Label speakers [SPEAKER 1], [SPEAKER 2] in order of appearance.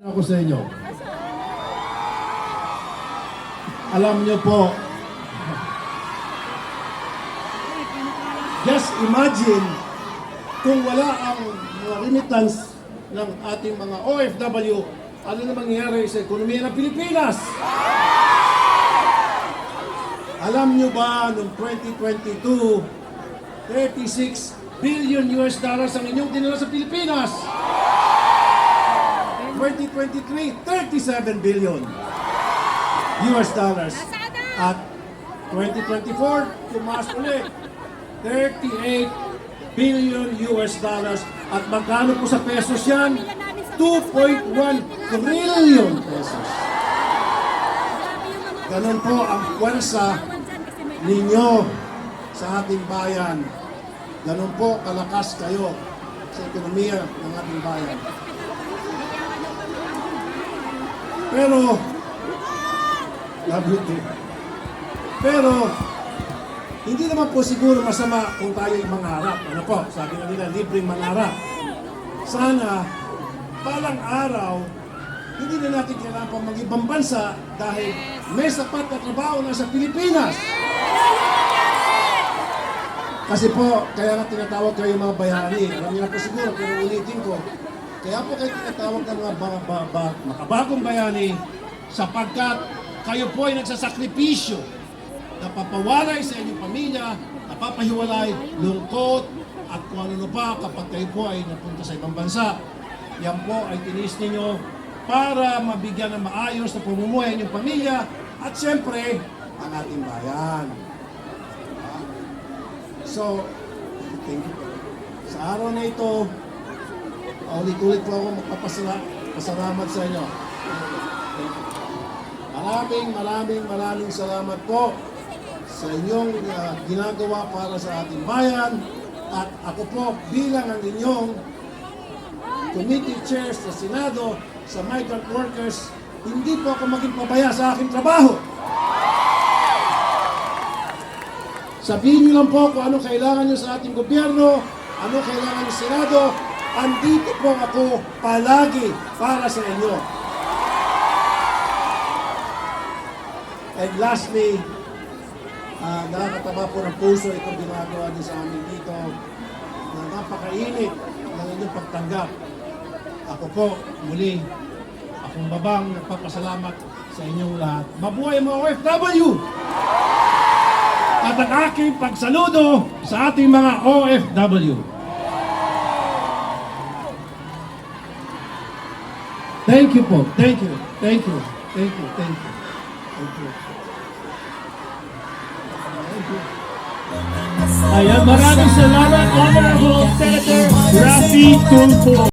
[SPEAKER 1] Ako sa inyo. Alam niyo po, just imagine kung wala ang mga remittance ng ating mga OFW, ano na mangyayari sa ekonomiya ng Pilipinas? Alam niyo ba, noong 2022, 36 billion US dollars ang inyong dinala sa Pilipinas? 2023, 37 billion US dollars. At 2024, tumaas ulit, 38 billion US dollars. At magkano po sa pesos yan? 2.1 trillion pesos. Ganun po ang puwersa ninyo sa ating bayan. Ganun po kalakas kayo sa ekonomiya ng ating bayan. Pero, love you too. Pero, hindi naman po siguro masama kung tayo'y mangarap. Ano po, sabi na nila, libreng mangarap. Sana, balang araw, hindi na natin kailangan pang mag-ibang bansa dahil may sapat na trabaho na sa Pilipinas. Kasi po, kaya nga tinatawag kayo mga bayani. Alam niyo na po siguro, pero ulitin ko. Kaya po kayo tinatawag ng mga makabagong bayani sapagkat kayo po ay nagsasakripisyo, napapawalay sa inyong pamilya, napapahiwalay, lungkot, at kung ano pa kapag kayo po ay napunta sa ibang bansa. Yan po ay tinis ninyo para mabigyan ng maayos na pamumuhay ng pamilya at siyempre, ang ating bayan. So, thank you. Sa araw na ito, ulit-ulit po ako magpapasalamat sa inyo. Maraming salamat po sa inyong ginagawa para sa ating bayan. At ako po bilang ang inyong committee chair sa Senado, sa migrant workers, hindi po ako maging pabaya sa aking trabaho. Sabihin niyo lang po kung ano kailangan niyo sa ating gobyerno, ano kailangan ng Senado. Andito po ako palagi para sa inyo. And lastly, nakakataba po ng puso itong ginagawa niyo sa amin dito na napakainit ng inyong pagtanggap. Ako po, muli, akong babang nagpapasalamat sa inyong lahat. Mabuhay mga OFW! At ang aking pagsaludo sa ating mga OFW. Thank you po. Thank you. Thank you. Thank you. Thank you. Thank you. Thank you.
[SPEAKER 2] Ayan, maraming salamat, Honorable Senator Raffy Tulfo.